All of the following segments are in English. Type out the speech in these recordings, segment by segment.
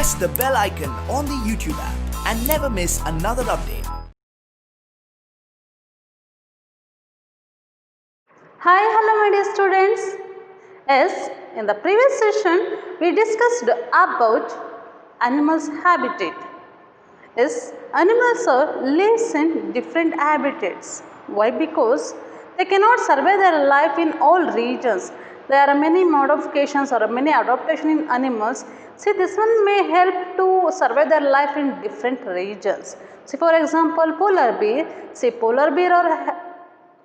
press the bell icon on the YouTube app and never miss another update. Hi, hello my dear students. Yes, in the previous session we discussed about animals' habitat. Yes, animals lives in different habitats. Why? Because they cannot survive their life in all regions. There are many modifications or many adaptation in animals. See, this one may help to survive their life in different regions. See, for example, polar bear. See, polar bear are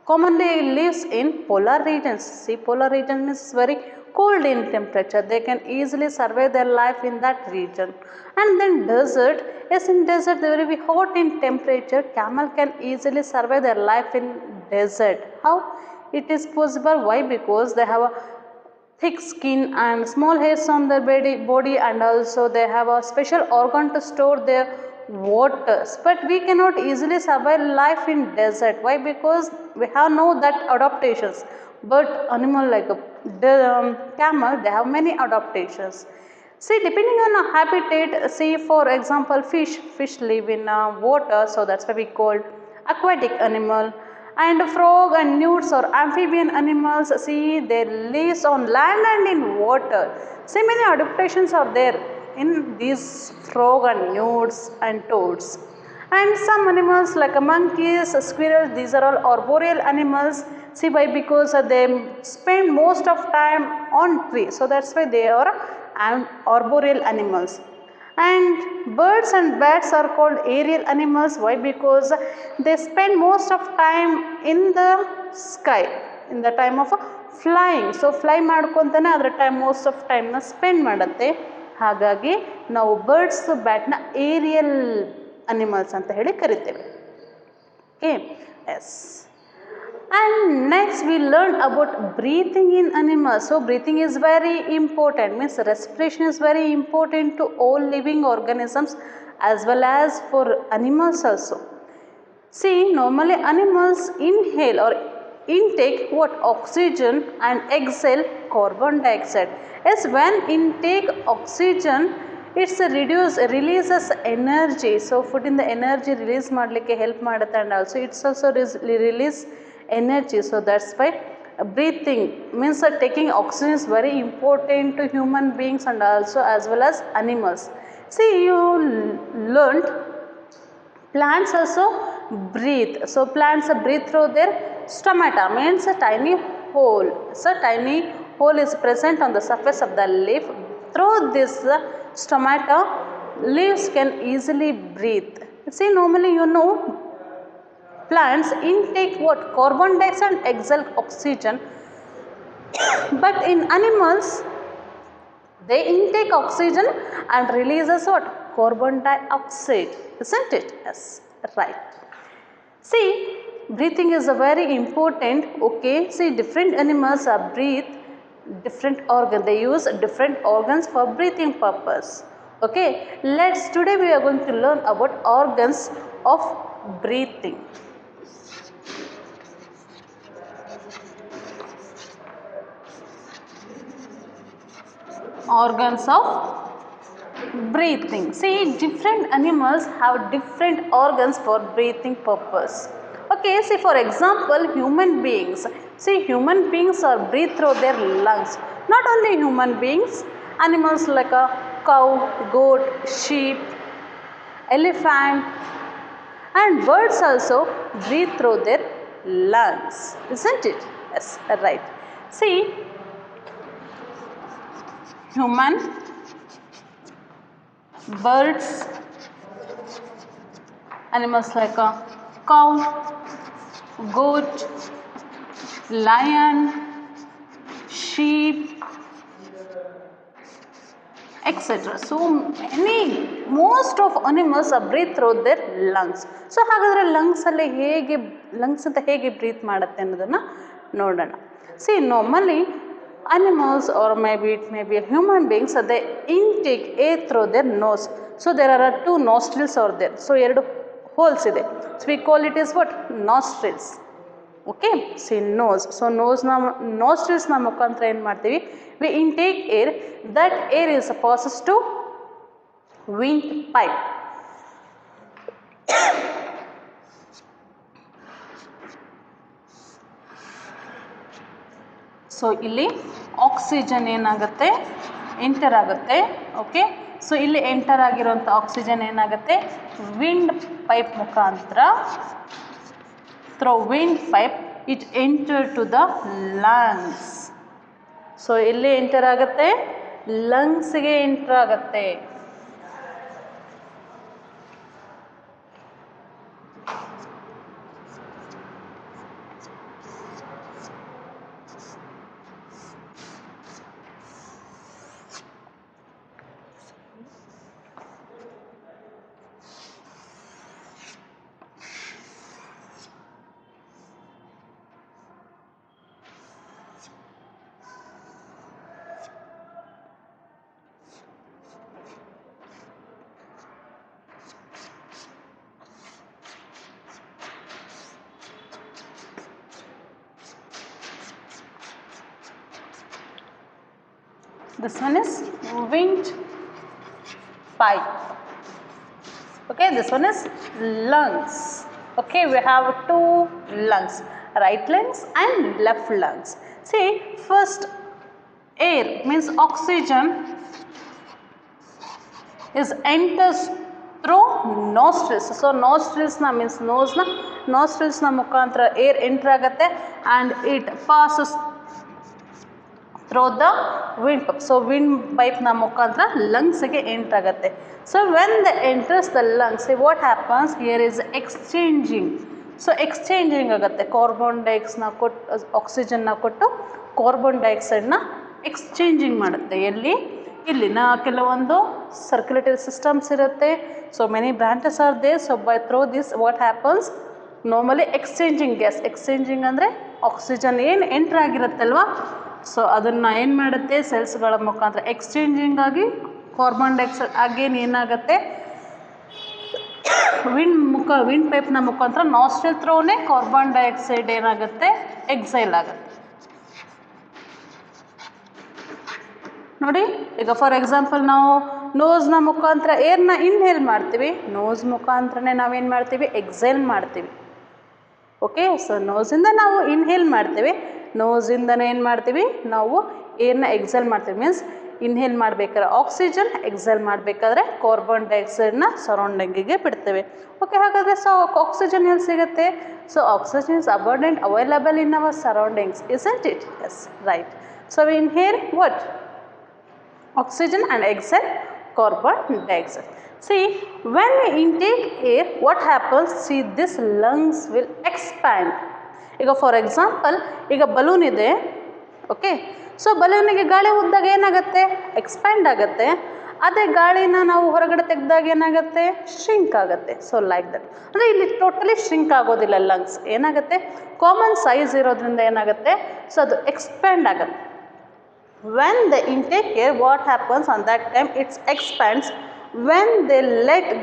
commonly lives in polar regions. See, polar region means very cold in temperature. They can easily survive their life in that region. And then desert. Yes, in desert they will be hot in temperature. Camel can easily survive their life in desert. How? It is possible. Why? Because they have a thick skin and small hairs on their body, and also they have a special organ to store their waters. But we cannot easily survive life in desert. Why? Because we have no that adaptations. But animal like the camel, they have many adaptations. See, depending on a habitat, see for example fish live in water, so that's why we called aquatic animal. And frog and newts or amphibian animals, see they live on land and in water. See, many adaptations are there in these frog and newts and toads. And some animals like monkeys, squirrels, these are all arboreal animals. See why? Because they spend most of time on trees, so that's why they are arboreal animals. And birds and bats are called aerial animals. Why? Because they spend most of time in the sky in the time of flying. So fly ಮಾಡ್ಕೊಂತಾನೆ ಅದರ time most of ಟೈಮ್ನ spend ಮಾಡುತ್ತೆ. ಹಾಗಾಗಿ ನಾವು birds ಬ್ಯಾಟ್ನ aerial animals ಅಂತ ಹೇಳಿ ಕರಿತೇವೆ. Okay, yes. And next we learn about breathing in animals. So breathing is very important, means respiration is very important to all living organisms as well as for animals also. See, normally animals inhale or intake what? Oxygen and exhale carbon dioxide. Yes, when intake oxygen, it's releases energy. So food in the energy release ಮಾಡಲಿಕ್ಕೆ help ಮಾಡುತ್ತೆ, and also it's also release energy. So that's why breathing means taking oxygen is very important to human beings and also as well as animals. See, you learned plants also breathe. So plants breathe through their stomata, means a tiny hole. So tiny hole is present on the surface of the leaf. Through this stomata, leaves can easily breathe. See, normally you know plants intake what? Carbon dioxide and exhale oxygen. But in animals, they intake oxygen and releases what? Carbon dioxide. Isn't it? Yes, right. See, breathing is a very important. Okay, see, different animals breathe different organs. They use different organs for breathing purpose. Okay, today we are going to learn about organs of breathing. Organs of breathing. See, different animals have different organs for breathing purpose. Okay, see for example human beings. See, human beings are breathe through their lungs. Not only human beings, animals like a cow, goat, sheep, elephant and birds also breathe through their lungs. Isn't it? Yes, right. See, human, birds, animals like a cow, goat, lion, sheep, etc. So most of animals breathe through their lungs. So ಹಾಗಾದರೆ ಲಂಗ್ಸಲ್ಲಿ lungs ಅಂತ ಹೇಗೆ breathe ಮಾಡುತ್ತೆ ಅನ್ನೋದನ್ನು ನೋಡೋಣ. See, normally animals or maybe it may be human beings, they intake air through their nose. So there are two nostrils are there. So ಎರಡು holes ಇದೆ. So we call it as what? Nostrils. Okay, see, nose. So nostrils ನ ಮುಖಾಂತರ ಏನು ಮಾಡ್ತೀವಿ? We intake air. That air is passes to windpipe. So ಇಲ್ಲಿ oxygen ಏನಾಗುತ್ತೆ enter ಆಗುತ್ತೆ. Okay, so ಇಲ್ಲಿ ಎಂಟರ್ ಆಗಿರುವಂಥ ಆಕ್ಸಿಜನ್ ಏನಾಗುತ್ತೆ ವಿಂಡ್ ಪೈಪ್ ಮುಖಾಂತರ through windpipe it enter to the lungs. So ಎಲ್ಲಿ ಎಂಟರ್ ಆಗುತ್ತೆ ಲಂಗ್ಸ್ಗೆ ಎಂಟರ್ ಆಗುತ್ತೆ. This one is wind pipe. Okay, this one is lungs. Okay, we have two lungs, right lungs and left lungs. See, first air means oxygen is enters through nostrils. So nostrils na means nose na, nostrils na mukantra air enter agate and it passes through the windpipe. So windpipe na mukantra lungs ge enter agate. So when they enters the lungs, see what happens here is exchanging. So exchanging agate, carbon dioxide na kottu oxygen na kottu carbon dioxide na exchanging ಮಾಡುತ್ತೆ. ಎಲ್ಲಿ ಇಲ್ಲಿನ ಕೆಲವೊಂದು circulatory systems ಇರುತ್ತೆ. So many branches are they. So by through this what happens normally exchanging gas. Exchanging ಅಂದರೆ oxygen ಏನು enter ಆಗಿರುತ್ತಲ್ವ, so ಅದನ್ನು ಏನು ಮಾಡುತ್ತೆ ಸೆಲ್ಸ್ಗಳ ಮುಖಾಂತರ ಎಕ್ಸ್ಚೇಂಜಿಂಗ್ ಆಗಿ ಕಾರ್ಬನ್ ಡೈಆಕ್ಸೈಡ್ ಅಗೇನ್ ಏನಾಗುತ್ತೆ ವಿಂಡ್ ಪೈಪ್ನ ಮುಖಾಂತರ ನಾಸ್ಟ್ರಿಲ್ ಥ್ರೂನೇ ಕಾರ್ಬನ್ ಡೈಆಕ್ಸೈಡ್ ಏನಾಗುತ್ತೆ ಎಕ್ಸೈಲ್ ಆಗುತ್ತೆ. ನೋಡಿ ಈಗ ಫಾರ್ ಎಕ್ಸಾಂಪಲ್ ನಾವು ನೋಸ್ನ ಮುಖಾಂತರ ಏರ್ನ ಇನ್ಹೇಲ್ ಮಾಡ್ತೀವಿ, ನೋಸ್ ಮುಖಾಂತರನೇ ನಾವೇನು ಮಾಡ್ತೀವಿ ಎಕ್ಸೈಲ್ ಮಾಡ್ತೀವಿ. ಓಕೆ, ಸೊ ನೋಸಿಂದ ನಾವು ಇನ್ಹೇಲ್ ಮಾಡ್ತೀವಿ, ನೋಸಿಂದನೇ ಏನು ಮಾಡ್ತೀವಿ ನಾವು ಏರ್ನ ಎಕ್ಸೈಲ್ ಮಾಡ್ತೀವಿ. ಮೀನ್ಸ್ ಇನ್ಹೇಲ್ ಮಾಡಬೇಕಾದ್ರೆ ಆಕ್ಸಿಜನ್, ಎಕ್ಸೈಲ್ ಮಾಡಬೇಕಾದ್ರೆ ಕಾರ್ಬನ್ ಡೈಆಕ್ಸೈಡ್ನ ಸರೌಂಡಿಂಗಿಗೆ ಬಿಡ್ತೇವೆ. ಓಕೆ, ಹಾಗಾದರೆ ಸೊ ಆಕ್ಸಿಜನ್ ಎಲ್ಲಿ ಸಿಗುತ್ತೆ? So oxygen is abundant available in our surroundings, isn't it? Yes, right. So we inhale what? Oxygen and exhale carbon dioxide. See, when we intake air, what happens? See, this lungs will expand. ಈಗ for example ಈಗ balloon ಇದೆ. Okay, so ಬಲೂನಿಗೆ ಗಾಳಿ ಉದ್ದಾಗ ಏನಾಗುತ್ತೆ expand ಆಗುತ್ತೆ. ಅದೇ ಗಾಳಿನ ನಾವು ಹೊರಗಡೆ ತೆಗೆದಾಗ ಏನಾಗುತ್ತೆ ಶ್ರಿಂಕ್ ಆಗುತ್ತೆ. So like that. ಅಂದರೆ ಇಲ್ಲಿ ಟೋಟಲಿ ಶ್ರಿಂಕ್ ಆಗೋದಿಲ್ಲ ಲಂಗ್ಸ್, ಏನಾಗುತ್ತೆ ಕಾಮನ್ ಸೈಜ್ ಇರೋದ್ರಿಂದ ಏನಾಗುತ್ತೆ ಸೊ ಅದು ಎಕ್ಸ್ಪ್ಯಾಂಡ್ ಆಗುತ್ತೆ. When they intake air, what happens on that time? It expands. When they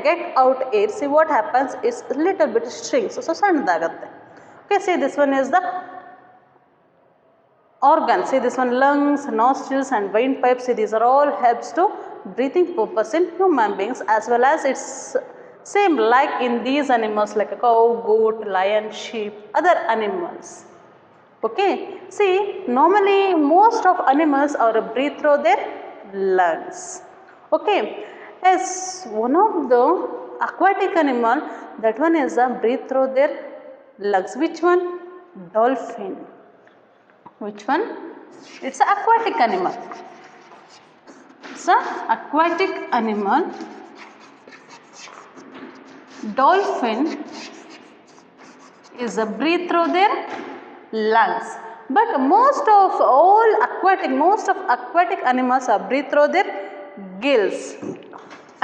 get out air, see what happens is a little bit shrinks. So ಸಣ್ಣದಾಗುತ್ತೆ. Okay, see this one is the organ. See this one lungs, nostrils and windpipe. See these are all helps to breathing purpose in human beings, as well as it's same like in these animals like a cow, goat, lion, sheep, other animals. Okay, see normally most of animals are breathe through their lungs. Okay, as one of the aquatic animal, that one is a breathe through their lungs. Which one? Dolphin. Which one? It's an aquatic animal. It's an aquatic animal. Dolphin is a breathe through their lungs, but most of aquatic animals are breathe through their gills.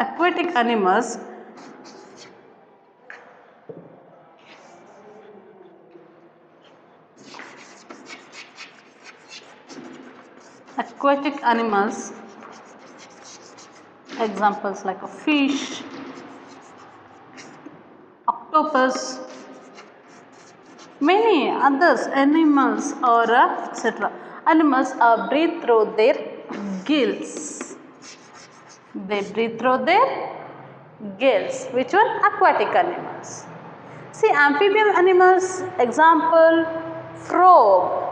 Aquatic animals examples like a fish, octopus, many others animals or etc. Animals are breathe through their gills. They breathe through their Gills. Which one? Aquatic animals. See, amphibian animals, example, frog.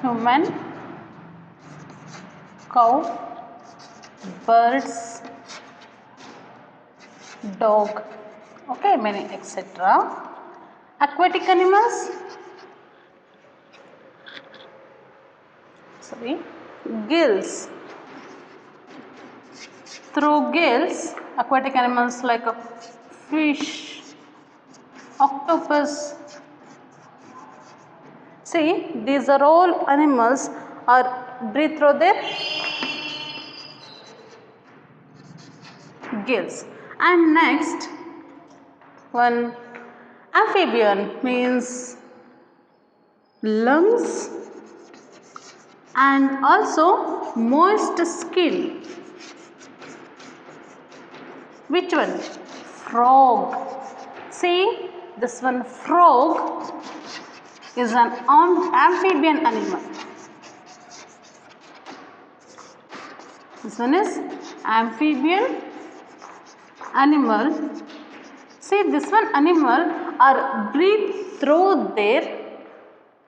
Human, cow, birds, dog, okay, many etc. Aquatic animals, sorry, gills. Through gills, aquatic animals like a fish, octopus. See, these are all animals are breathe through their gills. And next one, amphibian means lungs and also moist skin. Which one? Frog. See, this one frog is an amphibian animal. This one is amphibian animal. See, this one animal are breathe through their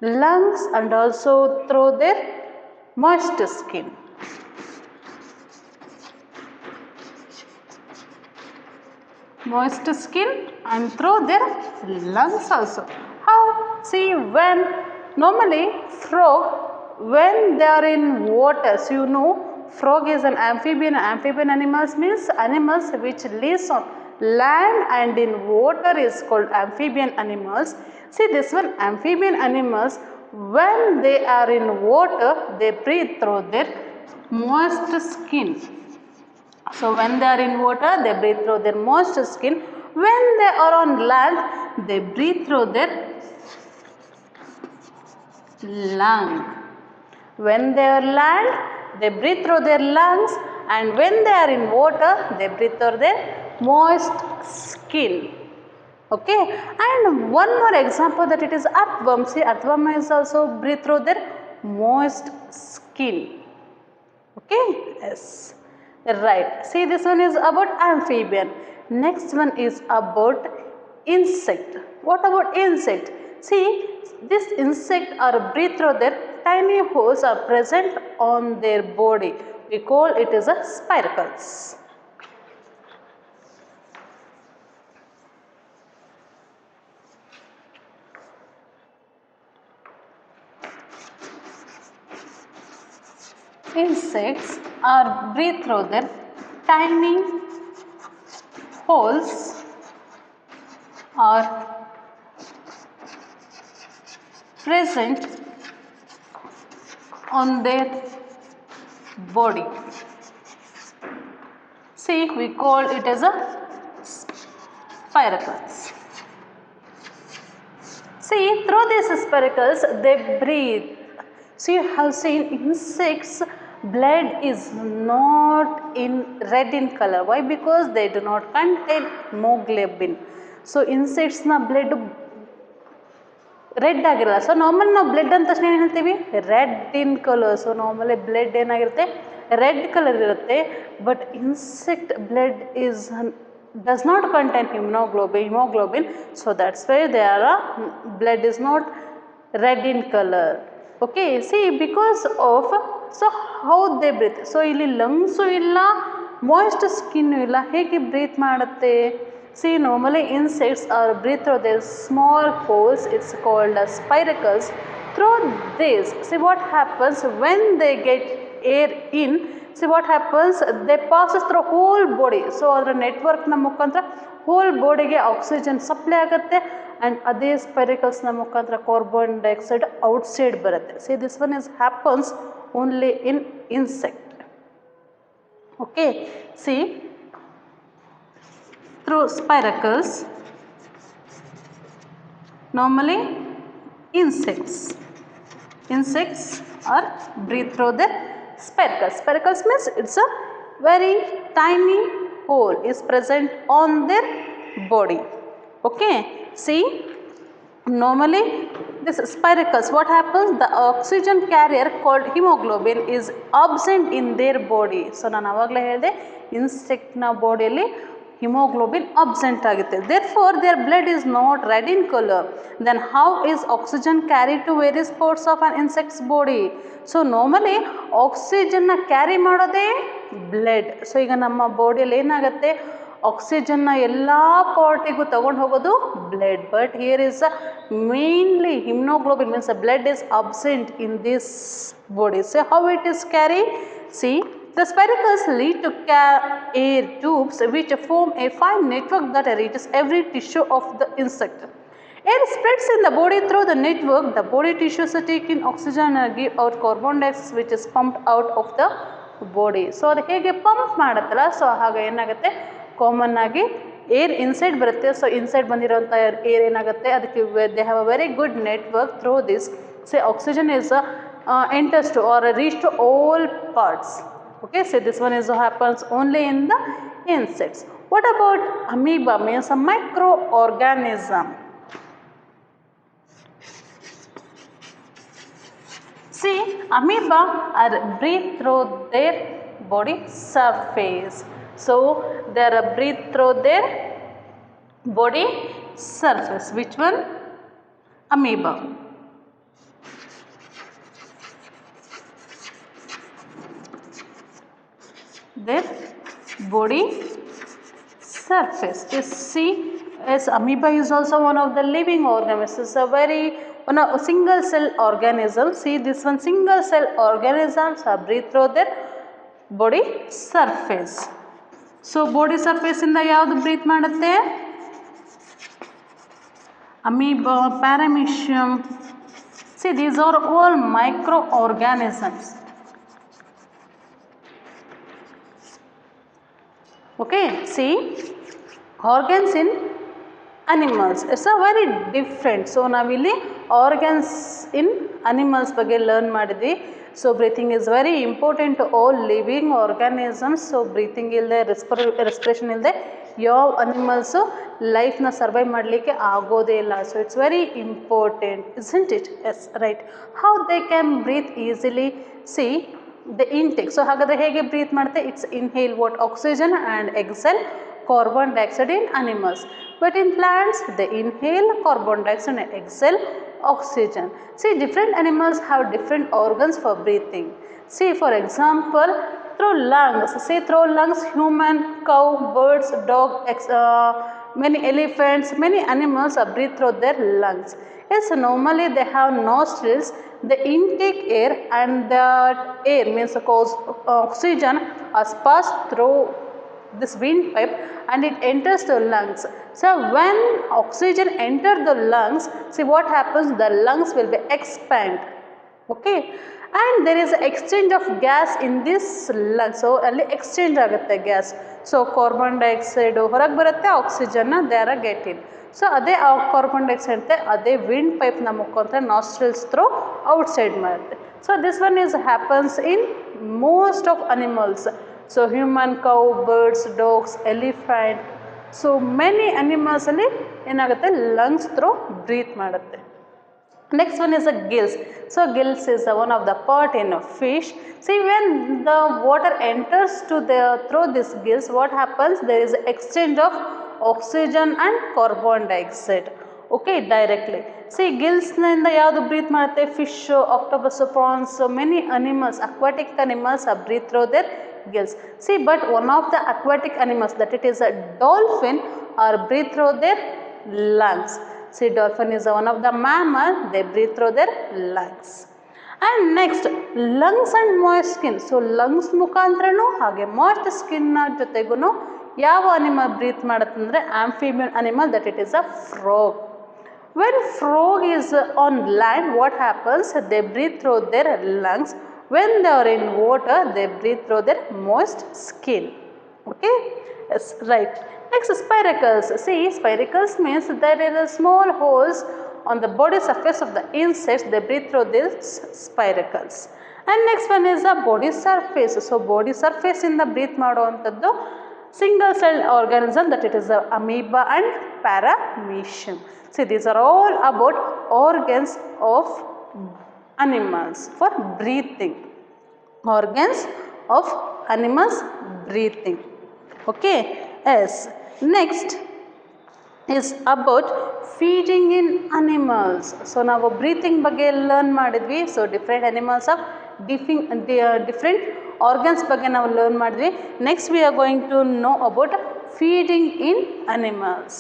lungs and also through their moist skin. Moist skin and through their lungs also. How? See, when normally frog, when they are in water, so you know frog is an amphibian. Amphibian animals means animals which lives on land and in water is called amphibian animals. See, this one amphibian animals, when they are in water, they breathe through their moist skin. So, when they are in water, they breathe through their moist skin. When they are on land, they breathe through their lung. When they are land, they breathe through their lungs, and when they are in water, they breathe through their moist skin. Okay, and one more example that it is earthworm. See, earthworm is also breathe through their moist skin. Okay, yes, right. See, this one is about amphibian. Next one is about insect. What about insect? See, this insect are breathe through their tiny holes are present on their body. We call it as a spiracles. Insects are breathe through their tiny holes are present on their body. See, we call it as a spiracles. See, through these spiracles they breathe. So you have seen insects blood is not in red in color. Why? Because they do not contain hemoglobin. So insects na blood red ಆಗಿರಲ್ಲ. So normal ನಾವು blood ಅಂದ ತಕ್ಷಣ ಏನು ಹೇಳ್ತೀವಿ? Red in colour. So normally blood ಏನಾಗಿರುತ್ತೆ? Red colour ಇರುತ್ತೆ. But insect blood is does not contain hemoglobin, so that's why their blood is not red in color. Okay, see, because of, so how they breathe? So ಇಲ್ಲಿ lungs ಇಲ್ಲ, moist skin ಇಲ್ಲ, ಹೇಗೆ breathe ಮಾಡುತ್ತೆ? See, normally insects are breathe through their small holes, it's called as spiracles. Through this, see what happens when they get air in. See what happens, they passes through whole body. So ಅದರ network ನ ಮುಖಾಂತರ whole ಬಾಡಿಗೆ oxygen supply ಆಗುತ್ತೆ and ಅದೇ ಸ್ಪೈರಿಕಲ್ಸ್ ನ ಮುಖಾಂತರ carbon dioxide outside ಬರುತ್ತೆ. See, this one is happens only in insect. Okay, see, through spiracles, normally insects insects are breathe through their spiracles. Spiracles means it's a very tiny hole is present on their body. Okay, see, normally this spiracles, what happens, the oxygen carrier called hemoglobin is absent in their body. So ನಾನು ಆವಾಗಲೇ ಹೇಳಿದೆ ಇನ್ಸೆಕ್ಟ್ನ ಬಾಡಿಯಲ್ಲಿ hemoglobin absent ಆಗುತ್ತೆ. Therefore their blood is not red in color. Then how is oxygen carried to various parts of an insect's body? So normally oxygen carry ಮಾಡೋದೇ blood. So ಈಗ ನಮ್ಮ ಬಾಡಿಯಲ್ಲಿ ಏನಾಗುತ್ತೆ, ಆಕ್ಸಿಜನ್ನ ಎಲ್ಲ ಪಾರ್ಟಿಗೂ ತಗೊಂಡು ಹೋಗೋದು blood. But here is mainly haemoglobin means blood is absent in this body. So how it is carry? See, the spiracles lead to air tubes which form a fine network that reaches every tissue of the insect. Air spreads in the body through the network. The body tissues take in oxygen and give out carbon dioxide which is pumped out of the body. So ಅದು ಹೇಗೆ pump ಮಾಡುತ್ತಲ್ಲ, so ಹಾಗೆ ಏನಾಗುತ್ತೆ, common ಆಗಿ air inside ಬರುತ್ತೆ. So inside ಬಂದಿರೋಂಥ air ಏನಾಗುತ್ತೆ, ಅದಕ್ಕೆ they have a very good network through this. Say oxygen is enters to or reach to all parts. Okay, so this one is happens only in the insects. What about amoeba? Means a microorganism. See, amoeba are breathe through their body surface. So they are breathe through their body surface. Which one? Amoeba. Their body surface is, see, as amoeba is also one of the living organisms. It's a very one of single cell organism. See, this one single cell organisms are breathe through their body surface. So body surface ಇಂದ ಯಾವುದು ಬ್ರೀತ್ ಮಾಡುತ್ತೆ? Amoeba, paramecium. See, these are all microorganisms. Okay, see, organs in animals, it's a very different. So ನಾವಿಲ್ಲಿ organs in animals ಬಗ್ಗೆ learn ಮಾಡಿದ್ವಿ. So breathing is very important to all living organisms. So breathing ಇಲ್ಲದೆ respiration ಇಲ್ಲದೆ ಯಾವ animals ಲೈಫ್ನ survive ಮಾಡಲಿಕ್ಕೆ ಆಗೋದೇ ಇಲ್ಲ. So it's very important, isn't it? Yes, right. How they can breathe easily? See, the intake. So ಹಾಗಾದರೆ ಹೇಗೆ breathe ಮಾಡುತ್ತೆ? It's inhale what oxygen and exhale carbon dioxide in animals. But in plants they inhale carbon dioxide and exhale oxygen. See, different animals have different organs for breathing. See, for example, through lungs. See, through lungs, human, cow, birds, dog, many elephants, many animals are breathe through their lungs. Yes, normally they have nostrils. They intake air and that air means oxygen is passed through this windpipe and it enters the lungs. So when oxygen enters the lungs, see what happens, the lungs will be expand. Okay, and there is exchange of gas in this lungs. So ಅಲ್ಲಿ exchange ಆಗುತ್ತೆ gas. So carbon dioxide ಹೊರಗೆ ಬರುತ್ತೆ, ಆಕ್ಸಿಜನ್ನ they are getting. ಸೊ ಅದೇ carbon dioxide ಅಂತೆ ಅದೇ wind ಪೈಪ್ನ ಮುಖಾಂತರ ನಾಸ್ಟ್ರಿಲ್ಸ್ ಥ್ರೂ ಔಟ್ಸೈಡ್ ಮಾಡುತ್ತೆ. So this one is happens in most of animals. So human, cow, birds, dogs, elephant, so many ಅನಿಮಲ್ಸಲ್ಲಿ ಏನಾಗುತ್ತೆ, ಲಂಗ್ಸ್ ಥ್ರೂ ಬ್ರೀತ್ ಮಾಡುತ್ತೆ. Next one is a gills. So gills is one of the part in a fish. See, when the water enters to the through this gills, what happens? There is exchange of oxygen and carbon dioxide. Okay, directly. See, gills ನಿಂದ ಯಾವುದು ಬ್ರೀತ್ ಮಾಡುತ್ತೆ? Fish, octopus, prawns, many animals, aquatic animals are breathe through their gills. See, but one of the aquatic animals, that it is a dolphin, are breathe through their lungs. See, dolphin is one of the mammal, they breathe through their lungs. And next, lungs and moist skin. So lungs ಮುಖಾಂತರನೂ ಹಾಗೆ moist skin ಜೊತೆಗೂ ಯಾವ animal breathe ಮಾಡುತ್ತಂದರೆ amphibian animal, that it is a frog. When frog is on land, what happens? They breathe through their lungs. When they are in water, they breathe through their moist skin. Okay, yes, right. Next, spiracles. See, spiracles means there is a small holes on the body surface of the insects, they breathe through these spiracles. And next one is the body surface. So body surface in the breathe ಮಾಡುವಂಥದ್ದು single celled organism, that it is the amoeba and paramecium. See, these are all about organs of animals for breathing. Organs of animals breathing. Okay, yes. Next is about feeding in animals. So ನಾವು breathing ಬಗ್ಗೆ learn ಮಾಡಿದ್ವಿ. So different animals of different organs ಬಗ್ಗೆ ನಾವು learn ಮಾಡಿದ್ವಿ. Next we are going to know about feeding in animals.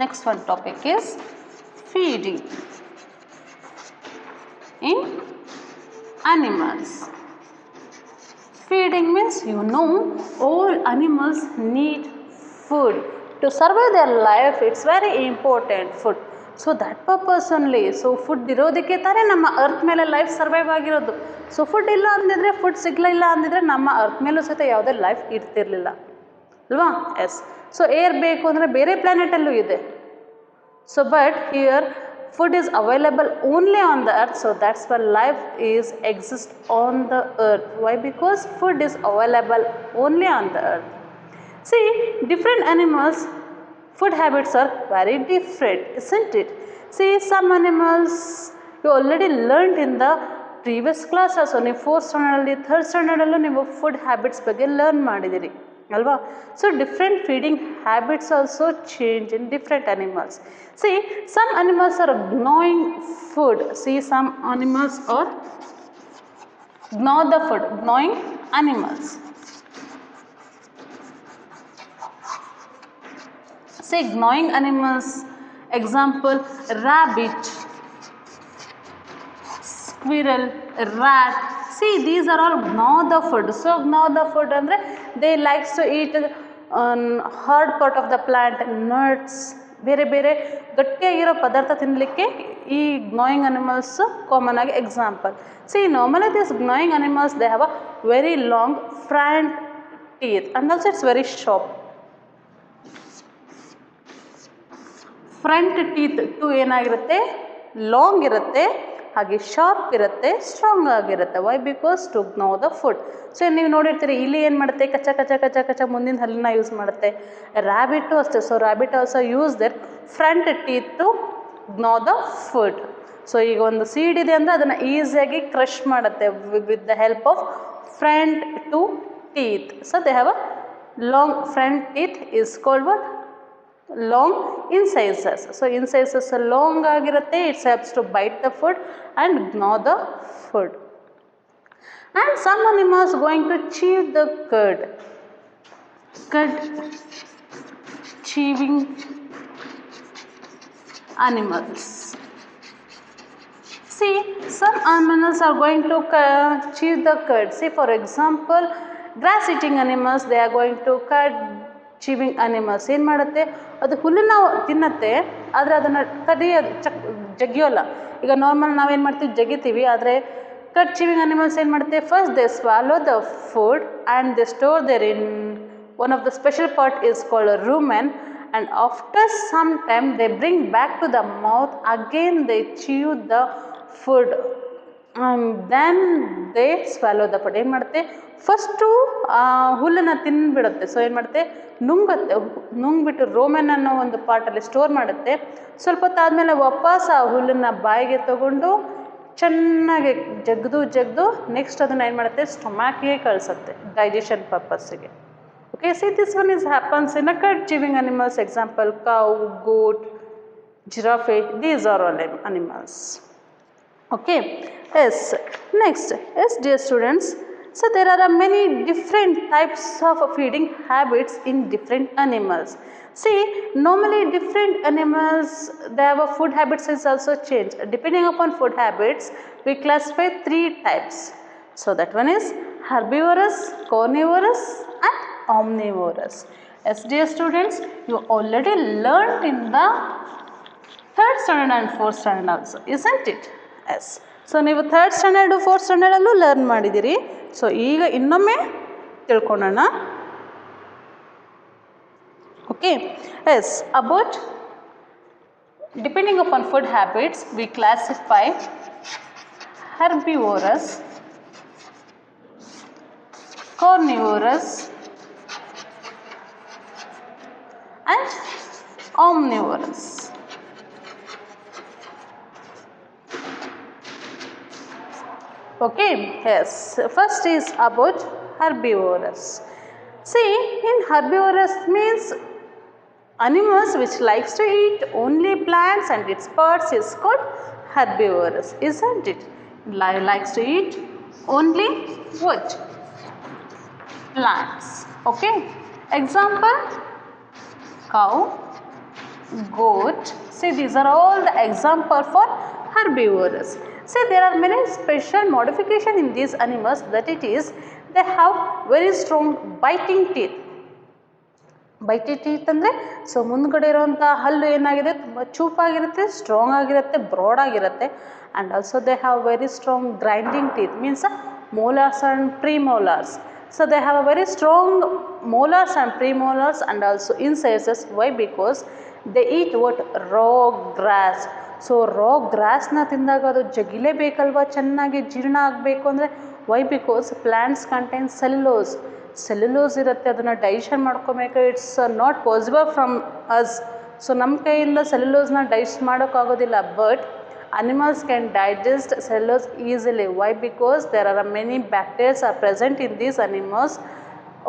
Next one topic is feeding in animals. Feeding means, you know, all animals need food to survive their life. It's very important, food. So that purpose only. So food ಇರೋದಕ್ಕೆ ತಾನೇ ನಮ್ಮ earth ಮೇಲೆ life survive ಆಗಿರೋದು. So food ಇಲ್ಲ ಅಂದಿದ್ರೆ, food ಸಿಗಲಿಲ್ಲ ಅಂದಿದ್ರೆ ನಮ್ಮ ಅರ್ತ್ ಮೇಲೂ ಸಹಿತ ಯಾವುದೇ ಲೈಫ್ ಇರ್ತಿರ್ಲಿಲ್ಲ ಅಲ್ವಾ? ಎಸ್. ಸೊ ಏರ್ ಬೇಕು ಅಂದರೆ ಬೇರೆ ಪ್ಲ್ಯಾನೆಟಲ್ಲೂ ಇದೆ. So but here food is available only on the earth, so that's why life is exist on the earth. Why? Because food is available only on the earth. See, different animals food habits are very different, isn't it? See, some animals you already learned in the previous class also. ನೀವು 4th standard ಅಲ್ಲಿ 3rd standard ಅಲ್ಲೂ ನೀವು food habits ಬಗ್ಗೆ learn ಮಾಡಿದಿರಿ ಅಲ್ವಾ? So different feeding habits also change in different animals. See, some animals are gnawing food. See, some animals are gnaw the food, gnawing animals. See, gnawing animals, example, rabbit, squirrel, rat. See, these are all gnaw the food. So gnaw the food andre they likes to eat hard part of the plant, nuts, ಬೇರೆ ಬೇರೆ ಗಟ್ಟಿಯಾಗಿರೋ ಪದಾರ್ಥ ತಿನ್ನಲಿಕ್ಕೆ ಈ gnawing animals common ಆಗಿ example. See, normally these gnawing animals, they have a very long front teeth and also it's very sharp. Front teeth to ಏನಾಗಿರುತ್ತೆ, long ಇರುತ್ತೆ, ಹಾಗೆ sharp ಇರುತ್ತೆ, ಸ್ಟ್ರಾಂಗ್ ಆಗಿರುತ್ತೆ. Why? Because to gnau the food. So ನೀವು ನೋಡಿರ್ತೀರಿ, ಇಲ್ಲಿ ಏನು ಮಾಡುತ್ತೆ, ಕಚ್ಚ ಕಚ್ಚ ಕಚ್ಚ ಕಚ್ಚ ಮುಂದಿನ ಹಲ್ಲನ್ನ ಯೂಸ್ ಮಾಡುತ್ತೆ. ರ್ಯಾಬಿಟು ಅಷ್ಟೇ. So rabbit also use their front teeth to gnau the food. So ಈಗ ಒಂದು ಸೀಡ್ ಇದೆ ಅಂದರೆ ಅದನ್ನು ಈಸಿಯಾಗಿ ಕ್ರಷ್ ಮಾಡುತ್ತೆ with the help of front two teeth. So they have a long front teeth is called what? long incisors. So incisors are long ಆಗಿರುತ್ತೆ. It helps to bite the food and gnaw the food. And some animals going to chew the cud. Cud chewing animals. See, some animals are going to chew the cud. See, for example, grass eating animals, they are going to cud chewing animals ಏನು ಮಾಡುತ್ತೆ, ಅದು ಹುಲ್ಲನ್ನು ತಿನ್ನತ್ತೆ, ಆದರೆ ಅದನ್ನು ಜಗಿಯೋಲ್ಲ. ಈಗ normal ನಾವೇನು ಮಾಡ್ತೀವಿ, ಜಗಿತೀವಿ. ಆದರೆ ಕಟ್ ಚೀವಿಂಗ್ ಅನಿಮಲ್ಸ್ ಏನು ಮಾಡುತ್ತೆ, first they swallow the food and they store there in one of the special part is called rumen, and after some time they bring back to the mouth, again they chew the food then they swallow the food. ಏನು ಮಾಡುತ್ತೆ, first ಹುಲ್ಲನ್ನು ತಿನ್ಬಿಡುತ್ತೆ. So ಏನು ಮಾಡುತ್ತೆ, ನುಂಗುತ್ತೆ. ನುಂಗ್ಬಿಟ್ಟು ರೋಮೆನ್ ಅನ್ನೋ ಒಂದು ಪಾರ್ಟಲ್ಲಿ store ಮಾಡುತ್ತೆ. ಸ್ವಲ್ಪ ಹೊತ್ತಾದಮೇಲೆ ವಾಪಸ್ ಆ ಹುಲ್ಲನ್ನು ಬಾಯಿಗೆ ತಗೊಂಡು ಚೆನ್ನಾಗಿ ಜಗ್ದು ನೆಕ್ಸ್ಟ್ ಅದನ್ನು ಏನು ಮಾಡುತ್ತೆ, ಸ್ಟೊಮ್ಯಾಕಿಗೆ ಕಳಿಸುತ್ತೆ ಡೈಜೆಷನ್ ಪರ್ಪಸ್ಸಿಗೆ. Okay, see this one is happens in a cud chewing animals. Example cow, goat, giraffe, these are all animals. Okay, yes. Next, yes dear students, So there are many different types of feeding habits in different animals. See, normally different animals, their food habits is also changed. Depending upon food habits, we classify 3 types. So that one is herbivorous, carnivorous and omnivorous. Yes, dear students, you already learned in the 3rd standard and 4th standard also, isn't it? Yes. So ನೀವು 3rd standard 4th ಸ್ಟ್ಯಾಂಡರ್ಡಲ್ಲೂ learn ಮಾಡಿದ್ದೀರಿ. So ಈಗ ಇನ್ನೊಮ್ಮೆ ತಿಳ್ಕೊಳ್ಳೋಣ. Okay, yes, about depending upon food habits we classify herbivorous, carnivorous and omnivorous. Okay, yes, first is about herbivorous. See, in herbivorous means animals which likes to eat only plants and its parts is called herbivorous, isn't it? Likes to eat only what? Plants. Okay, example, cow, goat. See, these are all the example for herbivorous. See, there are many special modification in these animals, that it is they have very strong biting teeth. Biting teeth ಅಂದರೆ so ಮುಂದ್ಗಡೆ ಇರುವಂಥ ಹಲ್ಲು ಏನಾಗಿದೆ ತುಂಬ ಚೂಪಾಗಿರುತ್ತೆ, strong ಆಗಿರುತ್ತೆ, broad ಆಗಿರುತ್ತೆ. And also they have very strong grinding teeth means molars and premolars. So they have a very strong molars and premolars and also incisors. Why? Because they eat what? Raw grass. So raw ಗ್ರಾಸ್ನ ತಿಂದಾಗ ಅದು ಜಗಿಲೇಬೇಕಲ್ವ, ಚೆನ್ನಾಗಿ ಜೀರ್ಣ ಆಗಬೇಕು ಅಂದರೆ. Why? Because plants contain cellulose ಇರುತ್ತೆ, ಅದನ್ನು ಡೈಜೆಷನ್ ಮಾಡ್ಕೋಬೇಕು. It's not possible from us. So ನಮ್ಮ ಕೈಯಿಂದ ಸೆಲ್ಯುಲೋಸ್ನ ಡೈಜೆಸ್ಟ್ ಮಾಡೋಕ್ಕಾಗೋದಿಲ್ಲ. But animals can digest cellulose easily. Why? Because there are many bacteria are present in these animals.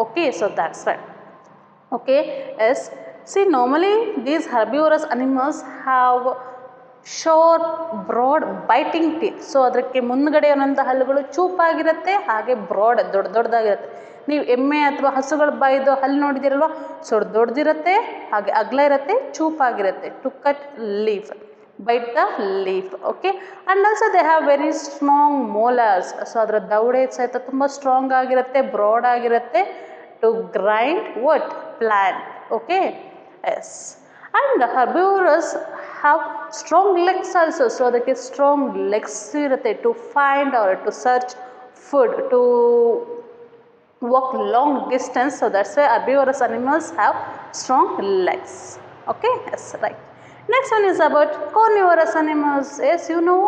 Okay, so that's right. Okay, yes. See, normally these herbivorous animals have sharp broad biting teeth. So ಅದಕ್ಕೆ ಮುಂದ್ಗಡೆ ಅನ್ನೋಂಥ ಹಲ್ಲುಗಳು ಚೂಪಾಗಿರುತ್ತೆ, ಹಾಗೆ broad ದೊಡ್ಡದಾಗಿರುತ್ತೆ. ನೀವು ಎಮ್ಮೆ ಅಥವಾ ಹಸುಗಳ ಬಾಯಿದು ಹಲ್ಲು ನೋಡಿದಿರಲ್ವ, ಸೊ ದೊಡ್ಡದಿರುತ್ತೆ, ಹಾಗೆ ಅಗಲ ಇರುತ್ತೆ, ಚೂಪಾಗಿರುತ್ತೆ. To cut leaf, bite the leaf. Okay, and also they have very strong molars. So ಅದರ ದವಡೆ ಸಹಿತ ತುಂಬ ಸ್ಟ್ರಾಂಗ್ ಆಗಿರುತ್ತೆ, ಬ್ರಾಡ್ ಆಗಿರುತ್ತೆ. To grind what? Plant. Okay, yes. And herbivorous have strong legs also. So ಅದಕ್ಕೆ ಸ್ಟ್ರಾಂಗ್ ಲೆಗ್ಸ್ ಇರುತ್ತೆ to find or to search food, to walk long distance. So that's why herbivorous animals have strong legs. Okay, yes, right. Next one is about carnivorous animals. Yes, you know,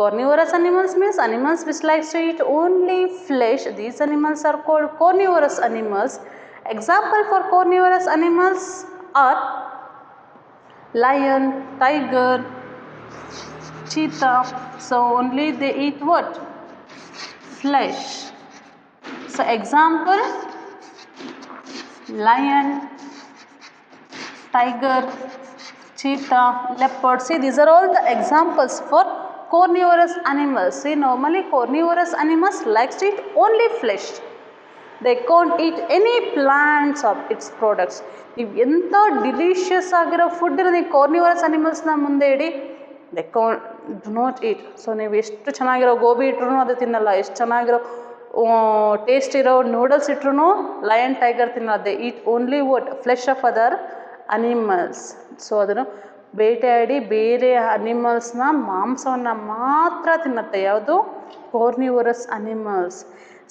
carnivorous animals means animals which likes to eat only flesh. These animals are called carnivorous animals. Example for carnivorous animals are lion, tiger, cheetah. So only they eat what? Flesh. So example, lion, tiger, cheetah, leopard. See, these are all the examples for carnivorous animals. See, normally carnivorous animals likes to eat only flesh. They can't eat any plants of its products. ನೀವು ಎಂಥ delicious ಆಗಿರೋ food ಇರೋ ನೀವು carnivorous ಅನಿಮಲ್ಸ್ನ ಮುಂದೆ ಇಡಿ, they can't do not eat. So ನೀವು ಎಷ್ಟು ಚೆನ್ನಾಗಿರೋ ಗೋಬಿ ಇಟ್ರು ಅದು ತಿನ್ನಲ್ಲ, ಎಷ್ಟು ಚೆನ್ನಾಗಿರೋ ಟೇಸ್ಟ್ ಇರೋ ನೂಡಲ್ಸ್ ಇಟ್ರು ಲಯನ್, ಟೈಗರ್ ತಿನ್ನಲ್ಲ. They eat only what? Flesh of other animals. So ಅದನ್ನು ಬೇಟೆಯಾಡಿ ಬೇರೆ ಅನಿಮಲ್ಸ್ನ ಮಾಂಸವನ್ನು ಮಾತ್ರ ತಿನ್ನುತ್ತೆ. ಯಾವುದು? Carnivorous animals.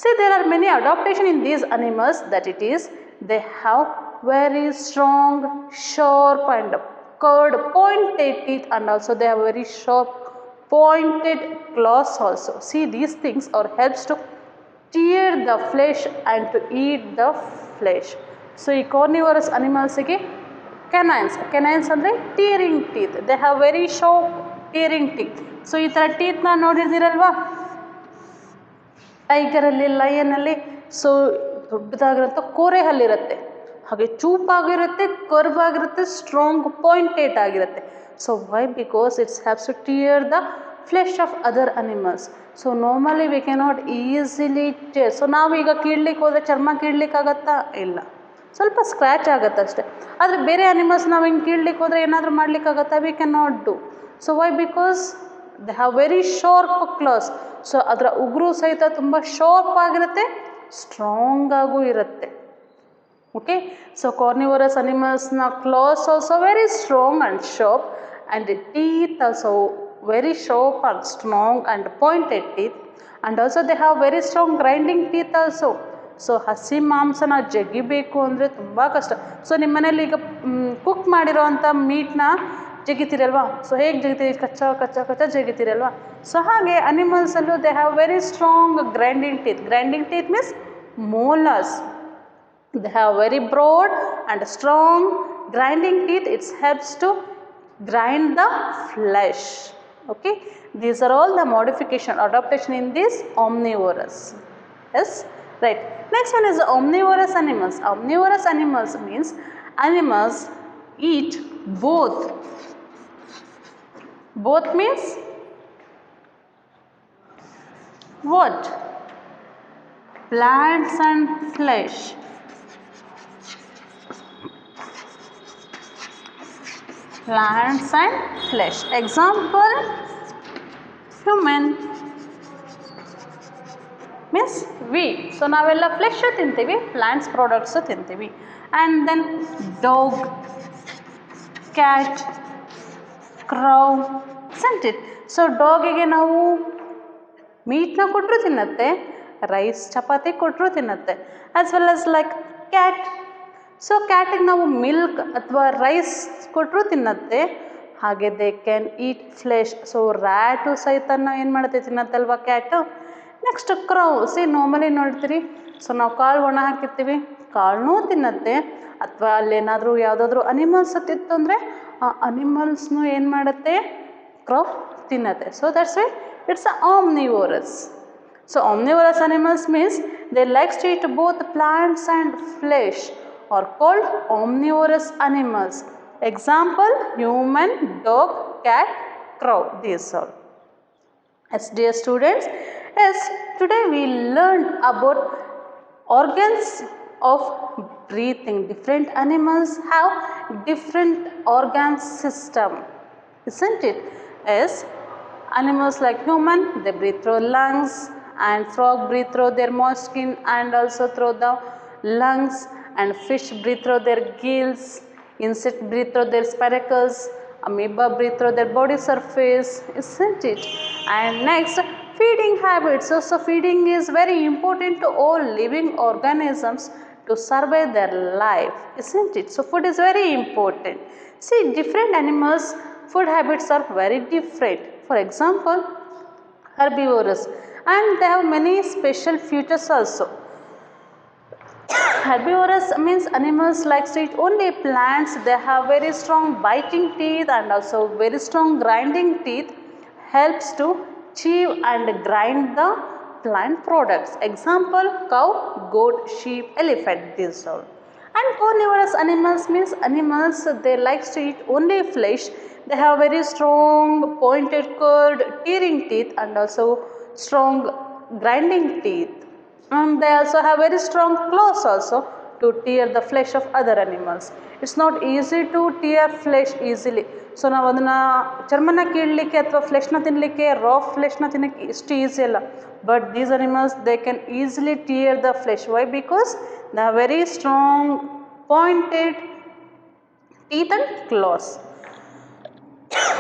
See, there are many adaptation in these animals, that it is they have very strong, sharp and curved pointed teeth, and also they have very sharp pointed claws also. See, these things are helps to tear the flesh and to eat the flesh. So ಈ carnivorous animals ಗೆ canines ಅಂದರೆ tearing teeth. They have very sharp tearing teeth. So ಈ ಥರ ಟೀತ್ನ ನೋಡಿರ್ತೀರಲ್ವಾ ಟೈಗರಲ್ಲಿ, ಲಯನಲ್ಲಿ. So ದೊಡ್ಡದಾಗಿರುತ್ತೆ, ಕೋರೆ ಹಲ್ಲಿರುತ್ತೆ, ಹಾಗೆ ಚೂಪಾಗಿರುತ್ತೆ, curve ಆಗಿರುತ್ತೆ, ಸ್ಟ್ರಾಂಗ್ ಪಾಯಿಂಟೆಡ್ ಆಗಿರುತ್ತೆ. So why? Because it's haves to tear the flesh of other animals. So normally we cannot easily tear. So ನಾವೀಗ ಕೀಳ್ಲಿಕ್ಕೆ ಹೋದರೆ ಚರ್ಮ ಕೀಳ್ಲಿಕ್ಕಾಗತ್ತಾ? ಇಲ್ಲ, ಸ್ವಲ್ಪ ಸ್ಕ್ರ್ಯಾಚ್ ಆಗುತ್ತೆ ಅಷ್ಟೇ. ಆದರೆ ಬೇರೆ ಅನಿಮಲ್ಸ್ ನಾವು ಹಿಂಗೆ ಕೀಳ್ಲಿಕ್ಕೆ ಹೋದರೆ ಏನಾದರೂ ಮಾಡ್ಲಿಕ್ಕಾಗತ್ತಾ? We can not do. So why? Because they have very sharp claws. So ಅದರ ಉಗುರು ಸಹಿತ ತುಂಬ ಶಾರ್ಪ್ ಆಗಿರುತ್ತೆ, ಸ್ಟ್ರಾಂಗ್ ಆಗೂ ಇರುತ್ತೆ. Okay, so carnivorous animals na claws also very strong and sharp, and the teeth also very sharp and strong and pointed teeth, and also they have very strong grinding teeth also. So ಹಸಿ ಮಾಂಸನ ಜಗಿಬೇಕು ಅಂದರೆ ತುಂಬ ಕಷ್ಟ. So ನಿಮ್ಮ ಮನೇಲಿ ಈಗ cook ಮಾಡಿರೋ ಅಂಥ ಮೀಟ್ನ ಜಗಿತೀರಲ್ವಾ? So ಹೇಗೆ ಜಗಿತೀರಿ? ಕಚ್ಚ ಕಚ್ಚ ಕಚ್ಚ ಜಗಿತೀರಲ್ವಾ? ಸೊ ಹಾಗೆ ಅನಿಮಲ್ಸಲ್ಲೂ they have very strong grinding teeth. Grinding teeth means molars. They have very broad and strong grinding teeth. It helps to grind the flesh. Okay, these are all the modification, adaptation in this omnivorous. Yes, right. Next one is the omnivorous animals. Omnivorous animals means animals eat both. Both means what? Plants and flesh. Plants and flesh. Example, human means we. So ನಾವೆಲ್ಲ flesh ತಿಂತೀವಿ, plants products ತಿಂತೀವಿ. And then dog, cat, crow, isn't it? So ಡಾಗಿಗೆ ನಾವು ಮೀಟ್ನ ಕೊಟ್ಟರು ತಿನ್ನುತ್ತೆ, rice chapati ಕೊಟ್ಟರು ತಿನ್ನುತ್ತೆ. As well as like cat. So ಕ್ಯಾಟಿಗೆ ನಾವು ಮಿಲ್ಕ್ ಅಥವಾ ರೈಸ್ ಕೊಟ್ಟರು ತಿನ್ನುತ್ತೆ. ಹಾಗೆ they can eat flesh. So rat ಸಹಿತ ನಾವು ಏನು ಮಾಡುತ್ತೆ? ತಿನ್ನತ್ತಲ್ವ ಕ್ಯಾಟು. Next crow. ನಾರ್ಮಲಿ ನೋಡ್ತೀರಿ, ಸೊ ನಾವು ಕಾಳು ಒಣ ಹಾಕಿರ್ತೀವಿ, ಕಾಳನ್ನೂ ತಿನ್ನುತ್ತೆ. ಅಥವಾ ಅಲ್ಲೇನಾದರೂ ಯಾವುದಾದ್ರೂ ಅನಿಮಲ್ಸ್ ಸತ್ತಿತ್ತು ಅಂದರೆ ಆ ಅನಿಮಲ್ಸ್ನೂ ಏನು ಮಾಡುತ್ತೆ? ಕ್ರೌ ತಿನ್ನತ್ತೆ. So that's why it's omnivorous. So omnivorous animals means they likes to eat both plants and flesh are called omnivorous animals. Example, human, dog, cat, crow. These all. As dear students, yes, today we learned about organs of breathing. Different animals have different organ system, isn't it? Yes, animals like human, they breathe through lungs, and frog breathe through their moist skin and also through the lungs. And fish breathe through their gills, insect breathe through their spiracles, amoeba breathe through their body surface, isn't it? And next, feeding habits. So feeding is very important to all living organisms to survive their life, isn't it? So food is very important. See, different animals' food habits are very different. For example, herbivorous, and they have many special features also. Herbivorous means animals like to eat only plants. They have very strong biting teeth and also very strong grinding teeth, helps to chew and grind the plant products. Example, cow, goat, sheep, elephant, these all. And carnivorous animals means animals they like to eat only flesh. They have very strong pointed curved tearing teeth and also strong grinding teeth. And they also have very strong claws also to tear the flesh of other animals. It's not easy to tear flesh easily. So ನಾವು ಅದನ್ನು ಚರ್ಮನ ಕೀಳಲಿಕ್ಕೆ ಅಥವಾ ಫ್ಲೆಶ್ನ ತಿನ್ನಲಿಕ್ಕೆ ರಾ ಫ್ಲೆಶ್ನ ತಿನ್ನಕ್ಕೆ ಇಷ್ಟು easy ಅಲ್ಲ. But these animals they can easily tear the flesh. Why? Because they have very strong pointed teeth and claws.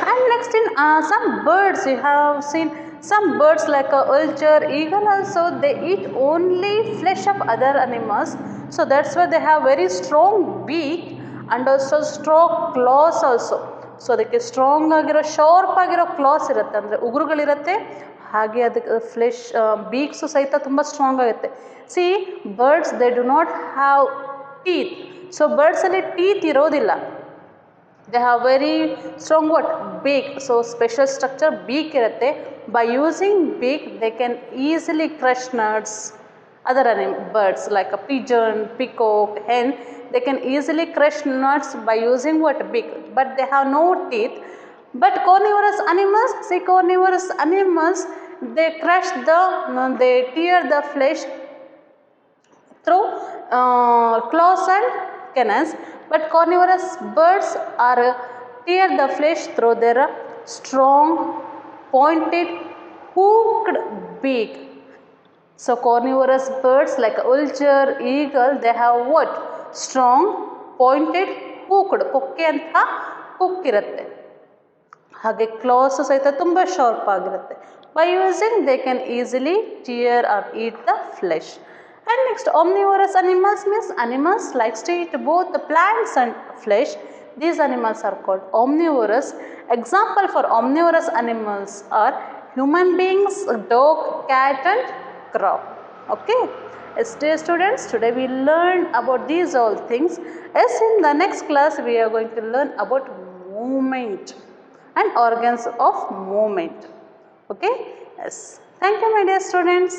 And next in some birds you have seen some birds like a vulture, eagle also they eat only flesh of other animals. So that's why they have very strong beak and also strong claws also. So ಅದಕ್ಕೆ strong ಆಗಿರೋ sharp ಆಗಿರೋ class ಇರುತ್ತೆ, ಅಂದರೆ ಉಗುರುಗಳಿರುತ್ತೆ. ಹಾಗೆ ಅದಕ್ಕೆ flesh ಬೀಕ್ಸು ಸಹಿತ ತುಂಬ strong ಆಗುತ್ತೆ. See birds they do not have teeth. So ಬರ್ಡ್ಸಲ್ಲಿ ಟೀತ್ ಇರೋದಿಲ್ಲ. They have very strong what beak. So special structure beak ಇರುತ್ತೆ. By using beak they can easily crush nuts other birds like a pigeon, peacock, hen. They can easily crush nuts by using what? Beak. But they have no teeth. But carnivorous animals, see carnivorous animals, they they tear the flesh through claws and canines, but carnivorous birds are tear the flesh through their strong, pointed, hooked beak. So carnivorous birds like vulture, eagle, they have what? Strong, pointed, hooked, ಕೊಕ್ಕೆ ಅಂತ hook ಇರುತ್ತೆ. ಹಾಗೆ class ಸಹಿತ ತುಂಬ sharp ಆಗಿರುತ್ತೆ. By using they can easily tear or eat the flesh. And next, omnivorous animals means animals likes to eat both the plants and flesh. These animals are called omnivorous. Example for omnivorous animals are human beings, dog, cat and crow. Okay. Yes, dear students, today we learned about these all things. As in the next class, we are going to learn about movement and organs of movement. Okay. Yes. Thank you, my dear students.